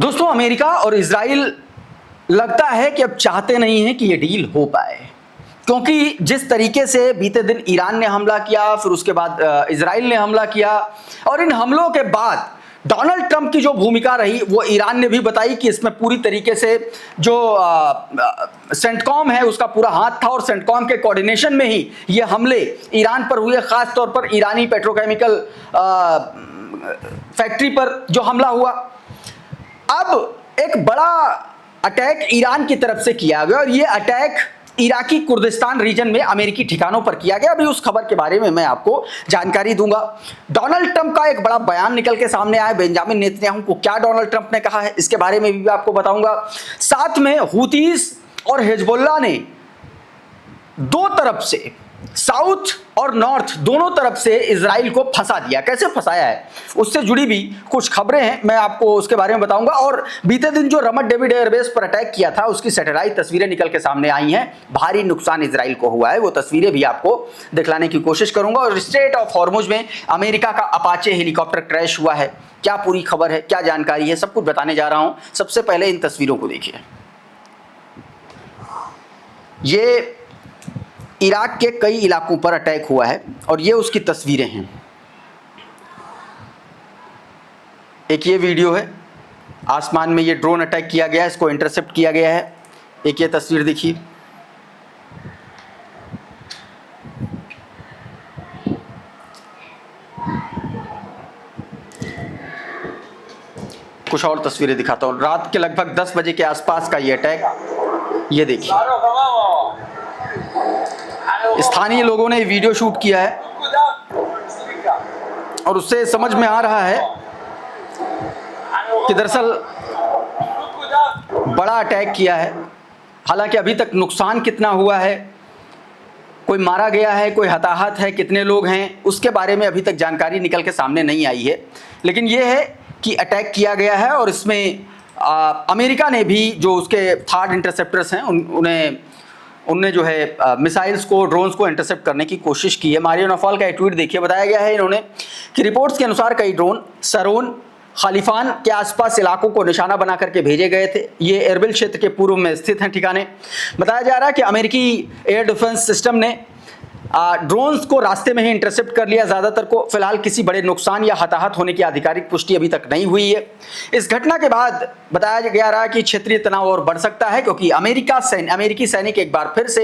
दोस्तों, अमेरिका और इजराइल लगता है कि अब चाहते नहीं हैं कि ये डील हो पाए, क्योंकि जिस तरीके से बीते दिन ईरान ने हमला किया, फिर उसके बाद इजराइल ने हमला किया, और इन हमलों के बाद डोनाल्ड ट्रंप की जो भूमिका रही वो ईरान ने भी बताई कि इसमें पूरी तरीके से जो सेंटकॉम है उसका पूरा हाथ था, और सेंटकॉम के कोऑर्डिनेशन में ही ये हमले ईरान पर हुए। खास तौर पर ईरानी पेट्रोकेमिकल फैक्ट्री पर जो हमला हुआ। अब एक बड़ा अटैक ईरान की तरफ से किया गया, और ये अटैक इराकी कुर्दिस्तान रीजन में अमेरिकी ठिकानों पर किया गया। अभी उस खबर के बारे में मैं आपको जानकारी दूंगा। डोनाल्ड ट्रंप का एक बड़ा बयान निकल के सामने आया बेंजामिन नेतन्याहू को। क्या डोनाल्ड ट्रंप ने कहा है इसके बारे में भी आपको बताऊंगा। साथ में हुतीस और हिजबुल्लाह ने दो तरफ से, साउथ और नॉर्थ दोनों तरफ से इजराइल को फंसा दिया। कैसे फंसाया है उससे जुड़ी भी कुछ खबरें हैं, मैं आपको उसके बारे में बताऊंगा। और बीते दिन जो रमत डेविड एयरबेस पर अटैक किया था उसकी सैटेलाइट तस्वीरें निकल के सामने आई हैं। भारी नुकसान इजराइल को हुआ है, वो तस्वीरें भी आपको दिखलाने की कोशिश करूंगा। और स्ट्रेट ऑफ हॉर्मुज में अमेरिका का अपाचे हेलीकॉप्टर क्रैश हुआ है, क्या पूरी खबर है, क्या जानकारी है, सब कुछ बताने जा रहा हूं। सबसे पहले इन तस्वीरों को देखिए। ये इराक के कई इलाकों पर अटैक हुआ है और ये उसकी तस्वीरें हैं। एक ये वीडियो है, आसमान में ये ड्रोन अटैक किया गया है, इसको इंटरसेप्ट किया गया है। एक ये तस्वीर देखिए, कुछ और तस्वीरें दिखाता हूँ। रात के लगभग 10 बजे के आसपास का ये अटैक, ये देखिए। स्थानीय लोगों ने वीडियो शूट किया है और उससे समझ में आ रहा है कि दरअसल बड़ा अटैक किया है। हालांकि अभी तक नुकसान कितना हुआ है, कोई मारा गया है, कोई हताहत है, कितने लोग हैं, उसके बारे में अभी तक जानकारी निकल के सामने नहीं आई है। लेकिन यह है कि अटैक किया गया है और इसमें अमेरिका ने भी, जो उसके थर्ड इंटरसेप्टर्स हैं, उनने जो है मिसाइल्स को, ड्रोन्स को इंटरसेप्ट करने की कोशिश की है। मारियो नफाल का एक ट्वीट देखिए, बताया गया है इन्होंने कि रिपोर्ट्स के अनुसार कई ड्रोन सरोन खालिफान के आसपास इलाकों को निशाना बना करके भेजे गए थे। ये एरबिल क्षेत्र के पूर्व में स्थित हैं ठिकाने। बताया जा रहा है कि अमेरिकी एयर डिफेंस सिस्टम ने ड्रोन्स को रास्ते में ही इंटरसेप्ट कर लिया ज़्यादातर को। फिलहाल किसी बड़े नुकसान या हताहत होने की आधिकारिक पुष्टि अभी तक नहीं हुई है। इस घटना के बाद बताया जा रहा है कि क्षेत्रीय तनाव और बढ़ सकता है, क्योंकि अमेरिकी सैनिक एक बार फिर से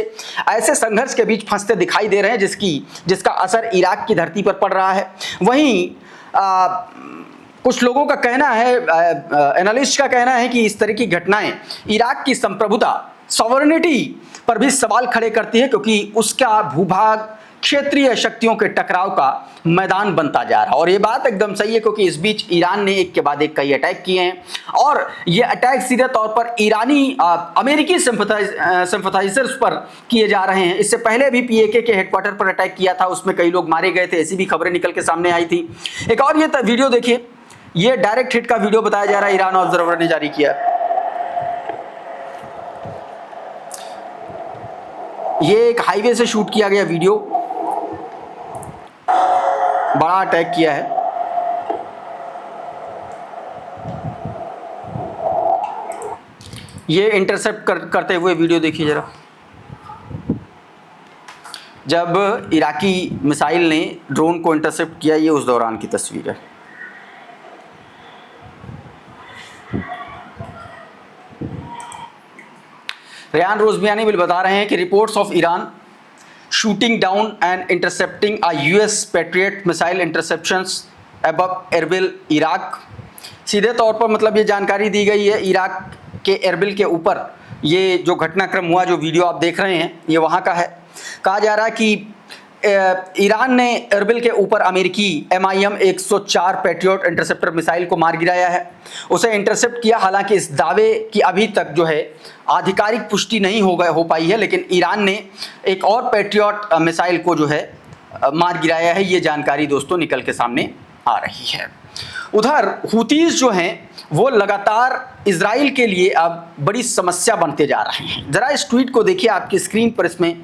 ऐसे संघर्ष के बीच फंसते दिखाई दे रहे हैं जिसका असर इराक की धरती पर पड़ रहा है। वहीं कुछ लोगों का कहना है, एनालिस्ट का कहना है कि इस तरह की घटनाएं इराक की संप्रभुता, सॉवरेनिटी पर भी सवाल खड़े करती है, क्योंकि उसका भूभाग क्षेत्रीय शक्तियों के टकराव का मैदान बनता जा रहा है। और ये बात एकदम सही है, क्योंकि इस बीच ईरान ने एक के बाद एक कई अटैक किए हैं, और ये अटैक सीधे तौर पर अमेरिकी सिंपथाइजर्स पर किए जा रहे हैं। इससे पहले भी पीएके के हेडक्वार्टर पर अटैक किया था, उसमें कई लोग मारे गए थे, ऐसी भी खबरें निकल के सामने आई थी। एक और ये वीडियो देखिए, ये डायरेक्ट हिट का वीडियो बताया जा रहा है, ईरान ऑब्जर्वर ने जारी किया। ये एक हाईवे से शूट किया गया वीडियो, बड़ा अटैक किया है। ये इंटरसेप्ट करते हुए वीडियो देखिए जरा, जब इराकी मिसाइल ने ड्रोन को इंटरसेप्ट किया, ये उस दौरान की तस्वीर है। रेयान रोजबियानी भी बता रहे हैं कि reports of Iran shooting down and intercepting a US patriot missile interceptions above Erbil Iraq. सीधे तौर पर मतलब ये जानकारी दी गई है, इराक के एरबिल के ऊपर ये जो घटनाक्रम हुआ, जो वीडियो आप देख रहे हैं, ये वहाँ का है। कहा जा रहा है कि ईरान ने एरबिल के ऊपर अमेरिकी MIM 104 पैट्रियट इंटरसेप्टर मिसाइल को मार गिराया है, उसे इंटरसेप्ट किया। हालांकि इस दावे की अभी तक जो है आधिकारिक पुष्टि नहीं हो पाई है, लेकिन ईरान ने एक और पैट्रियट मिसाइल को जो है मार गिराया है, ये जानकारी दोस्तों निकल के सामने आ रही है। उधर हुतीस जो हैं वो लगातार इजराइल के लिए अब बड़ी समस्या बनते जा रहे हैं। जरा इस ट्वीट को देखिए आपकी स्क्रीन पर, इसमें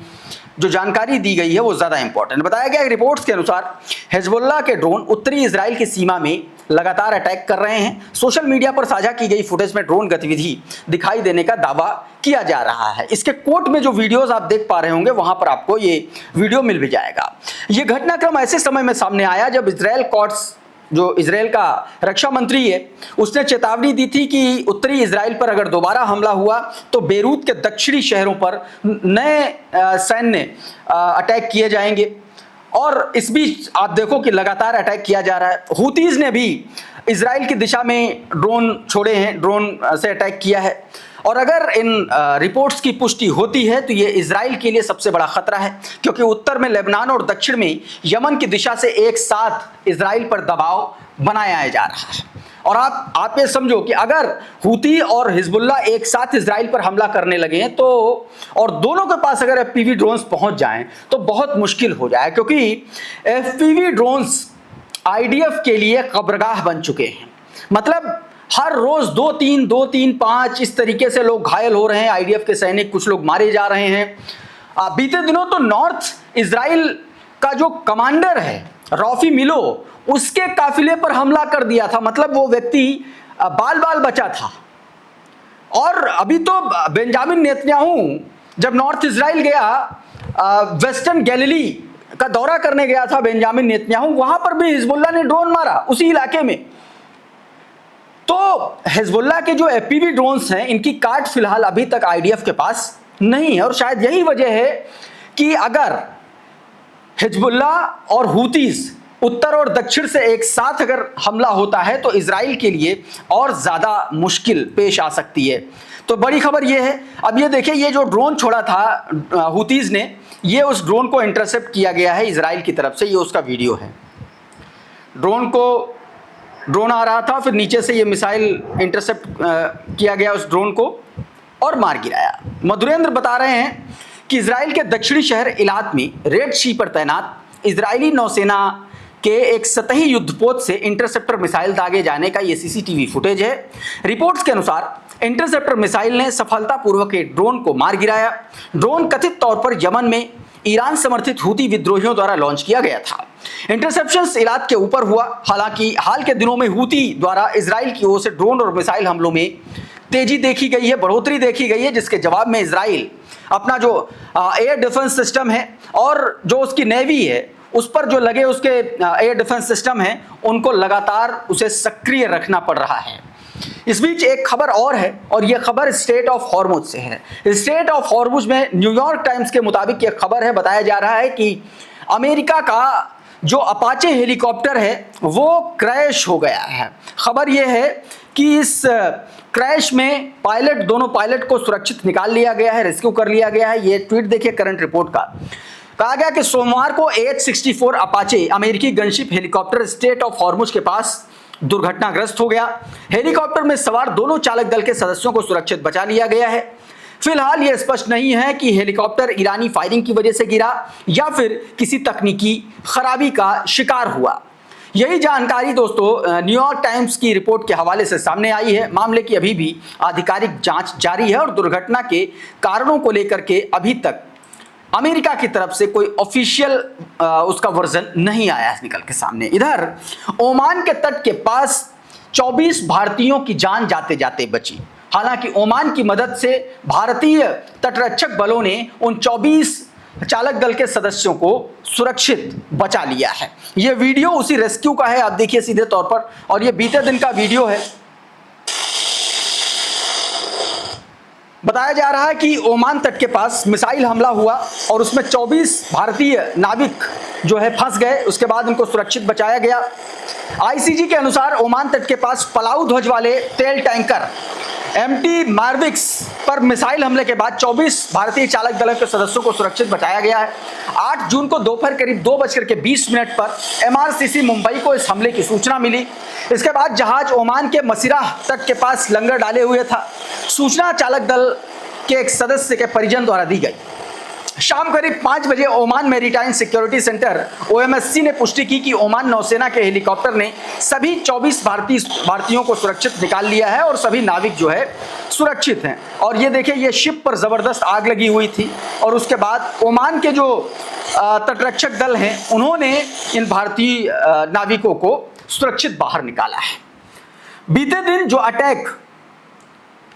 जो जानकारी दी गई है वो ज़्यादा इंपॉर्टेंट। बताया गया रिपोर्ट्स के अनुसार हिजबुल्लाह के ड्रोन उत्तरी इजराइल की सीमा में लगातार अटैक कर रहे हैं। सोशल मीडिया पर साझा की गई फुटेज में ड्रोन गतिविधि दिखाई देने का दावा किया जा रहा है। इसके कोर्ट में जो वीडियोस आप देख पा रहे होंगे वहां पर आपको ये वीडियो मिल भी जाएगा। ये घटनाक्रम ऐसे समय में सामने आया जब इजराइल कोर्ट्स, जो इजराइल का रक्षा मंत्री है, उसने चेतावनी दी थी कि उत्तरी इजराइल पर अगर दोबारा हमला हुआ तो बेरूत के दक्षिणी शहरों पर नए सैन्य अटैक किए जाएंगे। और इस बीच आप देखो कि लगातार अटैक किया जा रहा है। हुतीज ने भी इजराइल की दिशा में ड्रोन छोड़े हैं, ड्रोन से अटैक किया है। और अगर इन रिपोर्ट्स की पुष्टि होती है तो ये इजराइल के लिए सबसे बड़ा खतरा है, क्योंकि उत्तर में लेबनान और दक्षिण में यमन की दिशा से एक साथ इजराइल पर दबाव बनाया जा रहा है। और आप ये समझो कि अगर हुती और हिजबुल्लाह एक साथ इजराइल पर हमला करने लगे तो, और दोनों के पास अगर एफपीवी ड्रोन्स पहुंच जाएं तो बहुत मुश्किल हो जाए, क्योंकि एफपीवी ड्रोन्स आईडीएफ के लिए कब्रगाह बन चुके हैं। मतलब हर रोज 2-3, 5 इस तरीके से लोग घायल हो रहे हैं, आईडीएफ के सैनिक, कुछ लोग मारे जा रहे हैं। बीते दिनों तो नॉर्थ इजराइल का जो कमांडर है रॉफी मिलो, उसके काफिले पर हमला कर दिया था। मतलब वो व्यक्ति बाल बाल बचा था। और अभी तो बेंजामिन नेतन्याहू जब नॉर्थ इजराइल गया, वेस्टर्न गैलिली का दौरा करने गया था बेंजामिन नेतन्याहू, वहां पर भी हिजबुल्लाह ने ड्रोन मारा उसी इलाके में। तो हिजबुल्लाह के जो एफपीवी ड्रोन्स हैं, इनकी कार्ड फिलहाल अभी तक आईडीएफ के पास नहीं है। और शायद यही वजह है कि अगर हिजबुल्लाह और हुतीज उत्तर और दक्षिण से एक साथ अगर हमला होता है तो इजराइल के लिए और ज्यादा मुश्किल पेश आ सकती है। तो बड़ी खबर यह है, अब ये देखिए, ये जो ड्रोन छोड़ा था हुतीज ने, ये उस ड्रोन को इंटरसेप्ट किया गया है इजराइल की तरफ से। ये उसका वीडियो है। ड्रोन आ रहा था, फिर नीचे से ये मिसाइल इंटरसेप्ट किया गया उस ड्रोन को और मार गिराया। मधुरेंद्र बता रहे हैं कि इजराइल के दक्षिणी शहर इलात में रेड सी पर तैनात इजरायली नौसेना के एक सतही युद्धपोत से इंटरसेप्टर मिसाइल दागे जाने का ये सीसीटीवी फुटेज है। रिपोर्ट्स के अनुसार इंटरसेप्टर मिसाइल ने सफलतापूर्वक एक ड्रोन को मार गिराया। ड्रोन कथित तौर पर यमन में ईरान समर्थित हुती विद्रोहियों द्वारा लॉन्च किया गया था। इंटरसेप्शन इलाक के ऊपर हुआ। हालांकि हाल के दिनों में हुती द्वारा इजराइल की ओर से ड्रोन और मिसाइल हमलों में तेजी देखी गई है, बढ़ोतरी देखी गई है, जिसके जवाब में इजराइल अपना जो एयर डिफेंस सिस्टम है और जो उसकी नेवी है उस पर जो लगे उसके एयर डिफेंस सिस्टम हैं, उनको लगातार उसे सक्रिय रखना पड़ रहा है। इस बीच एक खबर और है, और यह खबर स्टेट ऑफ हॉर्मुज से है। स्टेट ऑफ हॉर्मुज में न्यूयॉर्क टाइम्स के मुताबिक यह खबर है, बताया जा रहा है कि अमेरिका का जो अपाचे हेलीकॉप्टर है वो क्रैश हो गया है। खबर यह है कि इस क्रैश में दोनों पायलट को सुरक्षित निकाल लिया गया है, रेस्क्यू कर लिया गया है। ये ट्वीट देखिए करंट रिपोर्ट का। कहा गया कि सोमवार को AH-64 अपाचे अमेरिकी gunship helicopter state of Hormuz के पास दुर्घटनाग्रस्त हो गया। हेलीकॉप्टर में सवार दोनों चालक दल के सदस्यों को सुरक्षित बचा लिया गया है। फिलहाल यह स्पष्ट नहीं है कि हेलीकॉप्टर ईरानी फायरिंग की वजह से गिरा या फिर किसी तकनीकी खराबी का शिकार हुआ। यही जानकारी दोस्तों न्यूयॉर्क टाइम्स की रिपोर्ट के हवाले से सामने आई है। मामले की अभी भी आधिकारिक जांच जारी है और दुर्घटना के कारणों को लेकर के अभी तक अमेरिका की तरफ से कोई ऑफिशियल उसका वर्जन नहीं आया है निकल के सामने। इधर ओमान के तट के पास 24 भारतीयों की जान जाते जाते बची। हालांकि ओमान की मदद से भारतीय तटरक्षक बलों ने उन 24 चालक दल के सदस्यों को सुरक्षित बचा लिया है। यह वीडियो उसी रेस्क्यू का है, आप देखिए सीधे तौर पर, और यह बीते दिन का वीडियो है। बताया जा रहा है कि ओमान तट के पास मिसाइल हमला हुआ और उसमें 24 भारतीय नाविक जो है फंस गए। उसके बाद उनको सुरक्षित बचाया गया। आईसीजी के अनुसार ओमान तट के पास पलाऊ ध्वज वाले तेल टैंकर MT मार्विक्स पर मिसाइल हमले के बाद 24 भारतीय चालक दल के सदस्यों को सुरक्षित बचाया गया है। 8 जून को दोपहर करीब 2:20 पर MRCC मुंबई को इस हमले की सूचना मिली। इसके बाद जहाज ओमान के मसीराह तट के पास लंगर डाले हुए था। सूचना चालक दल के एक सदस्य के परिजन द्वारा दी गई। शाम करीब 5 बजे ओमान मैरीटाइम सिक्योरिटी सेंटर ओएमएससी ने पुष्टि की कि ओमान नौसेना के हेलीकॉप्टर ने सभी 24 भारतीयों को सुरक्षित निकाल लिया है और सभी नाविक जो है सुरक्षित हैं। और ये देखिए, ये शिप पर जबरदस्त आग लगी हुई थी और उसके बाद ओमान के जो तटरक्षक दल हैं उन्होंने इन भारतीय नाविकों को सुरक्षित बाहर निकाला है। बीते दिन जो अटैक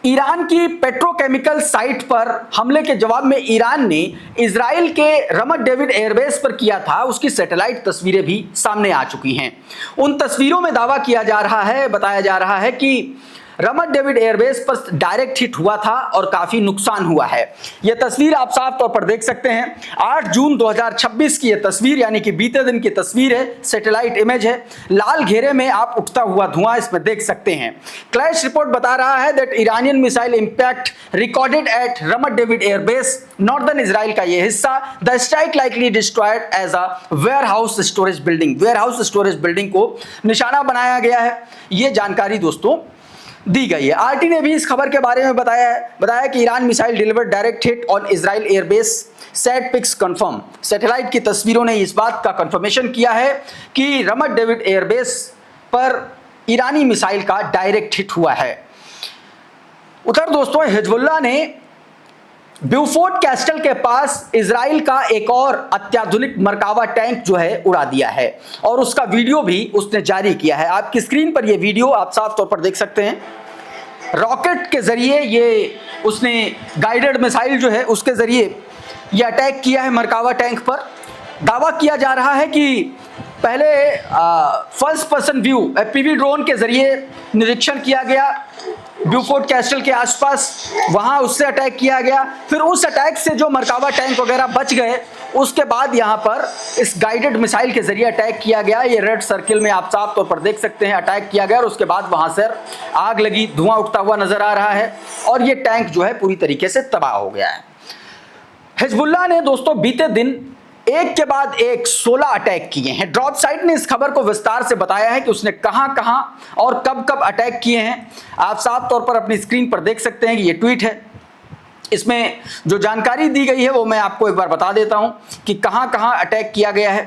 ईरान की पेट्रोकेमिकल साइट पर हमले के जवाब में ईरान ने इजराइल के रमत डेविड एयरबेस पर किया था, उसकी सैटेलाइट तस्वीरें भी सामने आ चुकी हैं। उन तस्वीरों में दावा किया जा रहा है, बताया जा रहा है कि रमत डेविड एयरबेस पर डायरेक्ट हिट हुआ था और काफी नुकसान हुआ है। यह तस्वीर आप साफ तौर पर देख सकते हैं। 8 जून 2026 की यह तस्वीर यानी कि बीते दिन की तस्वीर है, सैटेलाइट इमेज है। लाल घेरे में आप उठता हुआ धुआं इसमें देख सकते हैं। क्लैश रिपोर्ट बता रहा है that Iranian missile impact recorded at Ramat David airbase, northern Israel का यह हिस्सा। The strike likely destroyed as a warehouse storage building. Warehouse storage building को निशाना बनाया गया है। यह जानकारी दोस्तों दी गई है। आरटी ने भी इस खबर के बारे में बताया कि Iran missile delivered direct hit on Israel airbase, sat pics confirm. Satellite की तस्वीरों ने इस बात का कंफर्मेशन किया है कि रमत डेविड एयरबेस पर ईरानी मिसाइल का डायरेक्ट हिट हुआ है। उधर दोस्तों हिजबुल्लाह ने ब्यूफोर्ट कैस्टल के पास इजराइल का एक और अत्याधुनिक मरकावा टैंक जो है उड़ा दिया है और उसका वीडियो भी उसने जारी किया है। आपकी स्क्रीन पर यह वीडियो आप साफ तौर पर देख सकते हैं। रॉकेट के जरिए ये उसने गाइडेड मिसाइल जो है उसके जरिए ये अटैक किया है मरकावा टैंक पर। दावा किया जा रहा है कि पहले first person view FPV drone के जरिए निरीक्षण किया गया ब्यूफोर्ट कैस्टल के आसपास, वहां उससे अटैक किया गया। फिर उस अटैक से जो मरकावा टैंक वगैरह बच गए, उसके बाद यहां पर इस गाइडेड मिसाइल के जरिए अटैक किया गया। ये रेड सर्किल में आप साफ तौर पर देख सकते हैं अटैक किया गया और उसके बाद वहां से आग लगी, धुआं उठता हुआ नजर आ रहा है और ये टैंक जो है पूरी तरीके से तबाह हो गया है। हिजबुल्लाह ने दोस्तों बीते दिन एक के बाद एक 16 अटैक किए हैं। ड्रॉप साइट ने इस खबर को विस्तार से बताया है कि उसने कहां और कब कब अटैक किए हैं। आप साफ तौर पर अपनी स्क्रीन पर देख सकते हैं कि ये ट्वीट है। इसमें जो जानकारी दी गई है वो मैं आपको एक बार बता देता हूं कि कहां अटैक किया गया है।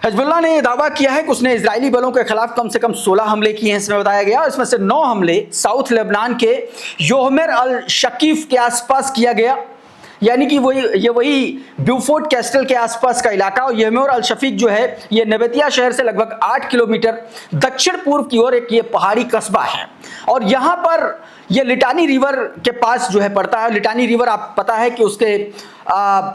हिजबुल्लाह ने यह दावा किया है कि उसने इजरायली बलों के खिलाफ कम से कम 16 हमले किए हैं, इसमें बताया गया। इसमें से 9 हमले साउथ लेबनान के योहमेर अल शकीफ के आसपास किया गया, यानी कि वही ब्यूफोर्ट कैस्टल के आसपास का इलाका। और योहमेर अल शकीफ जो है ये नबतिया शहर से लगभग 8 किलोमीटर दक्षिण पूर्व की ओर एक ये पहाड़ी कस्बा है और यहाँ पर ये लिटानी रिवर के पास जो है पड़ता है। लिटानी रिवर आप पता है कि उसके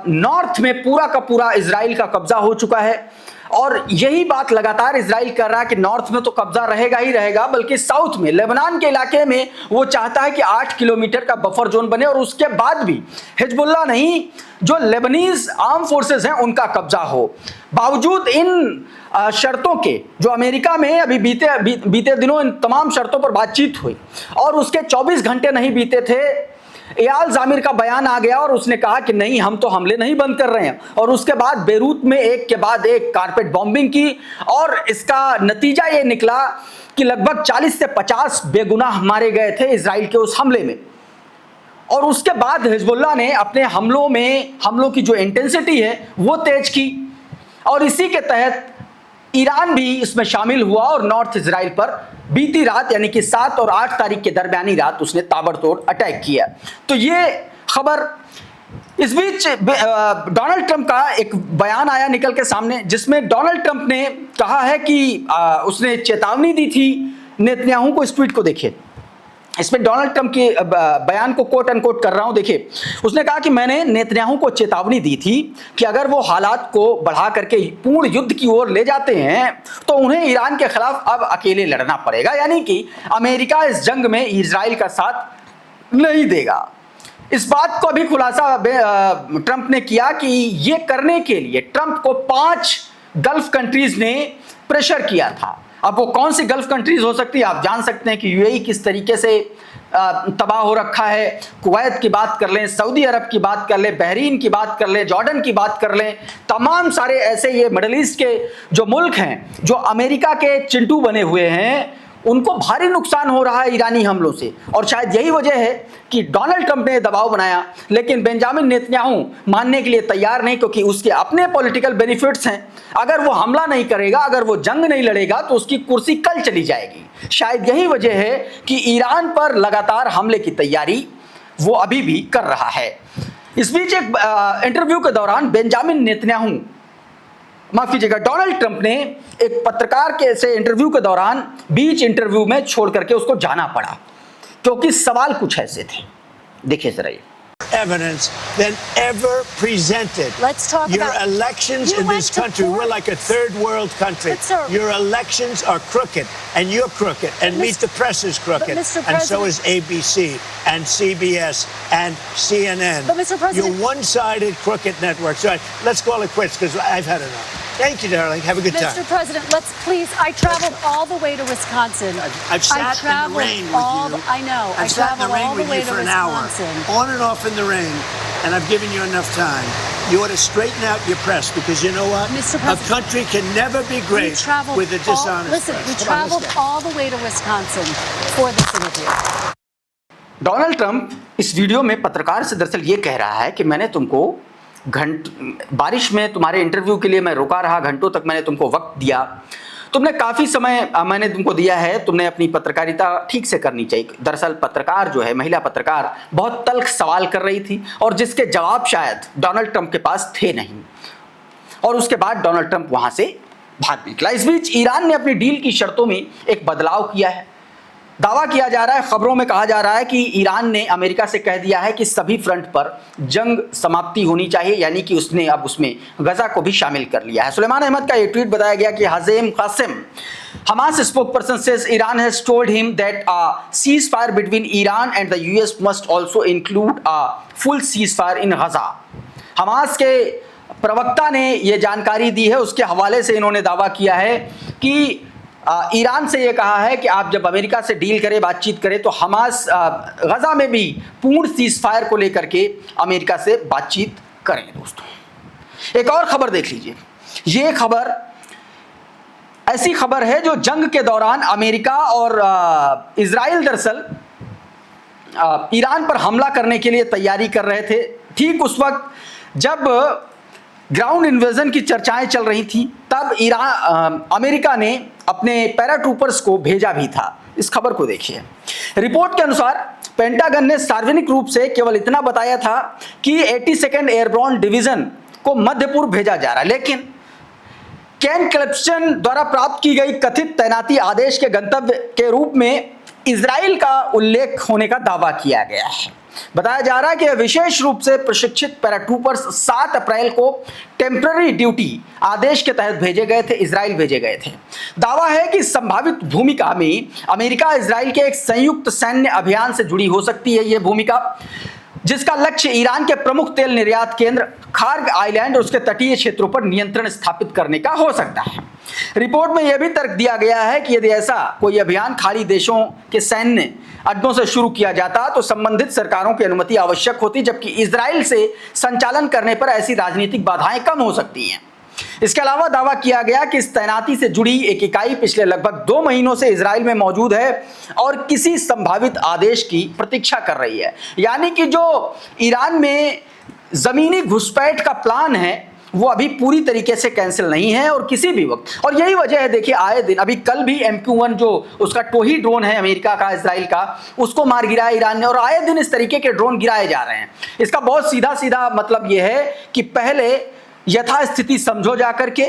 नॉर्थ में पूरा का पूरा इजराइल का कब्जा हो चुका है और यही बात लगातार इजराइल कर रहा है कि नॉर्थ में तो कब्जा रहेगा ही रहेगा, बल्कि साउथ में लेबनान के इलाके में वो चाहता है कि 8 किलोमीटर का बफर जोन बने और उसके बाद भी हिजबुल्लाह नहीं, जो लेबनीज आर्म फोर्सेस हैं उनका कब्जा हो। बावजूद इन शर्तों के जो अमेरिका में अभी बीते दिनों इन तमाम शर्तों पर बातचीत हुई और उसके 24 घंटे नहीं बीते थे, एयाल जामिर का बयान आ गया और उसने कहा कि नहीं, हम तो हमले नहीं बंद कर रहे हैं। और उसके बाद बेरूत में एक के बाद एक कारपेट बॉम्बिंग की और इसका नतीजा ये निकला कि लगभग 40 से 50 बेगुनाह मारे गए थे इजराइल के उस हमले में। और उसके बाद हिजबुल्लाह ने अपने हमलों की जो इंटेंसिटी है वो तेज की और इसी के तहत ईरान भी इसमें शामिल हुआ और नॉर्थ इजराइल पर बीती रात यानी कि 7 और 8 तारीख के दरमियानी रात उसने ताबड़तोड़ अटैक किया। तो ये खबर, इस बीच डोनाल्ड ट्रंप का एक बयान आया निकल के सामने जिसमें डोनाल्ड ट्रंप ने कहा है कि उसने चेतावनी दी थी नेतन्याहू को। इस ट्वीट को देखिए, इसमें डोनाल्ड ट्रंप के बयान को कोट अनकोट कर रहा हूं। देखिए, उसने कहा कि मैंने नेतन्याहू को चेतावनी दी थी कि अगर वो हालात को बढ़ा करके पूर्ण युद्ध की ओर ले जाते हैं तो उन्हें ईरान के खिलाफ अब अकेले लड़ना पड़ेगा, यानी कि अमेरिका इस जंग में इजराइल का साथ नहीं देगा। इस बात को भी खुलासा ट्रंप ने किया कि ये करने के लिए ट्रंप को 5 गल्फ कंट्रीज ने प्रेशर किया था। अब वो कौन सी गल्फ कंट्रीज हो सकती है, आप जान सकते हैं कि यूएई किस तरीके से तबाह हो रखा है। कुवैत की बात कर लें, सऊदी अरब की बात कर लें, बहरीन की बात कर लें, जॉर्डन की बात कर लें, तमाम सारे ऐसे ये मिडिल ईस्ट के जो मुल्क हैं जो अमेरिका के चिंटू बने हुए हैं, उनको भारी नुकसान हो रहा है ईरानी हमलों से। और शायद यही वजह है कि डोनाल्ड ट्रंप ने दबाव बनाया, लेकिन बेंजामिन नेतन्याहू मानने के लिए तैयार नहीं, क्योंकि उसके अपने पॉलिटिकल बेनिफिट्स हैं। अगर वो हमला नहीं करेगा, अगर वो जंग नहीं लड़ेगा, तो उसकी कुर्सी कल चली जाएगी। शायद यही वजह है कि ईरान पर लगातार हमले की तैयारी वो अभी भी कर रहा है। इस बीच एक इंटरव्यू के दौरान बेंजामिन नेतन्याहू, माफ कीजिएगा, डोनाल्ड ट्रंप ने एक पत्रकार के से इंटरव्यू के दौरान बीच इंटरव्यू में छोड़ करके उसको जाना पड़ा, क्योंकि सवाल कुछ ऐसे थे। देखिए जरा ये। Evidence than ever presented. Let's talk your about elections in this country. We're like a third world country. Your elections are crooked, and you're crooked, and Meet the Press is crooked, and so is ABC and CBS and CNN. But Mr. President, you're one-sided crooked networks. All right, let's call it quits because I've had enough. Thank you, darling. Have a good time. Mr. President, let's please. I traveled all the way to Wisconsin. I've sat in the rain with you. I know. I've sat in the rain with you for an hour, on and off in the rain, and I've given you enough time. You ought to straighten out your press, because you know what? Mr. President, a country can never be great with a dishonest listen, press. we traveled all the way to Wisconsin for this interview. Donald Trump इस video में पत्रकार से दरअसल ये कह रहा है कि मैंने तुमको बारिश में तुम्हारे इंटरव्यू के लिए मैं रुका रहा, घंटों तक मैंने तुमको वक्त दिया, तुमने काफ़ी समय मैंने तुमको दिया है, तुमने अपनी पत्रकारिता ठीक से करनी चाहिए। दरअसल पत्रकार जो है, महिला पत्रकार, बहुत तल्ख सवाल कर रही थी और जिसके जवाब शायद डोनाल्ड ट्रंप के पास थे नहीं, और उसके बाद डोनाल्ड ट्रंप वहाँ से भाग निकला। इस बीच ईरान ने अपनी डील की शर्तों में एक बदलाव किया है। दावा किया जा रहा है, खबरों में कहा जा रहा है कि ईरान ने अमेरिका से कह दिया है कि सभी फ्रंट पर जंग समाप्ति होनी चाहिए, यानी कि उसने अब उसमें गजा को भी शामिल कर लिया है। सुलेमान अहमद का ये ट्वीट बताया गया कि हज़ेम Qasim, Hamas spokesperson says Iran has told him that a ceasefire between Iran and the US must also include a full ceasefire in Gaza. Hamas के प्रवक्ता ने ये जानकारी दी है, उसके हवाले से इन्होंने दावा किया है कि ईरान से ये कहा है कि आप जब अमेरिका से डील करें, बातचीत करें, तो हमास गजा में भी पूर्ण सीज फायर को लेकर के अमेरिका से बातचीत करें। दोस्तों एक और खबर देख लीजिए। ये खबर ऐसी खबर है जो जंग के दौरान अमेरिका और इजराइल दरअसल ईरान पर हमला करने के लिए तैयारी कर रहे थे। ठीक उस वक्त जब ग्राउंड इन्वेजन की चर्चाएं चल रही थी, तब अमेरिका ने अपने पैराट्रूपर्स को भेजा भी था। इस खबर को देखिए। रिपोर्ट के अनुसार पेंटागन ने सार्वजनिक रूप से केवल इतना बताया था कि 82nd एयरबोर्न डिवीजन को मध्य पूर्व भेजा जा रहा है, लेकिन केन क्लिप्सन द्वारा प्राप्त की गई कथित तैनाती आदेश के गंतव्य के रूप में इजराइल का उल्लेख होने का दावा किया गया है। बताया जा रहा है कि विशेष रूप से प्रशिक्षित पैराट्रूपर्स 7 अप्रैल को टेम्पररी ड्यूटी आदेश के तहत भेजे गए थे, इजराइल भेजे गए थे। दावा है कि संभावित भूमिका में अमेरिका इजराइल के एक संयुक्त सैन्य अभियान से जुड़ी हो सकती है। यह भूमिका जिसका लक्ष्य ईरान के प्रमुख तेल निर्यात केंद्र खार्ग आइलैंड और उसके तटीय क्षेत्रों पर नियंत्रण स्थापित करने का हो सकता है। रिपोर्ट में यह भी तर्क दिया गया है कि यदि ऐसा कोई अभियान खाड़ी देशों के सैन्य अड्डों से शुरू किया जाता तो संबंधित सरकारों की अनुमति आवश्यक होती, जबकि इजराइल से संचालन करने पर ऐसी राजनीतिक बाधाएं कम हो सकती हैं। इसके अलावा दावा किया गया कि इस तैनाती से जुड़ी एक इकाई पिछले लगभग 2 महीनों से इजराइल में मौजूद है और किसी संभावित आदेश की प्रतीक्षा कर रही है। यानी कि जो ईरान में जमीनी घुसपैठ का प्लान है वो अभी पूरी तरीके से कैंसिल नहीं है और किसी भी वक्त, और यही वजह है, देखिए आए दिन, अभी कल भी MQ-1 जो उसका टोही ड्रोन है अमेरिका का, इजराइल का, उसको मार गिराया ईरान ने, और आए दिन इस तरीके के ड्रोन गिराए जा रहे हैं। इसका बहुत सीधा सीधा मतलब यह है कि पहले यथास्थिति समझो जाकर के,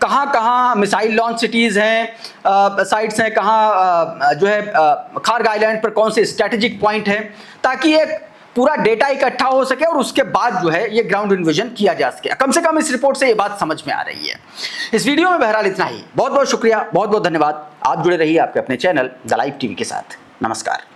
कहाँ कहाँ मिसाइल लॉन्च सिटीज़ हैं, साइट्स हैं, कहाँ जो है खार्ग आइलैंड पर कौन से स्ट्रैटेजिक पॉइंट हैं, ताकि एक पूरा डेटा इकट्ठा हो सके और उसके बाद जो है ये ग्राउंड इन्वेजन किया जा सके। कम से कम इस रिपोर्ट से ये बात समझ में आ रही है। इस वीडियो में बहरहाल इतना ही। बहुत बहुत शुक्रिया, बहुत बहुत धन्यवाद। आप जुड़े रहिए आपके अपने चैनल द लाइव टीवी के साथ। नमस्कार।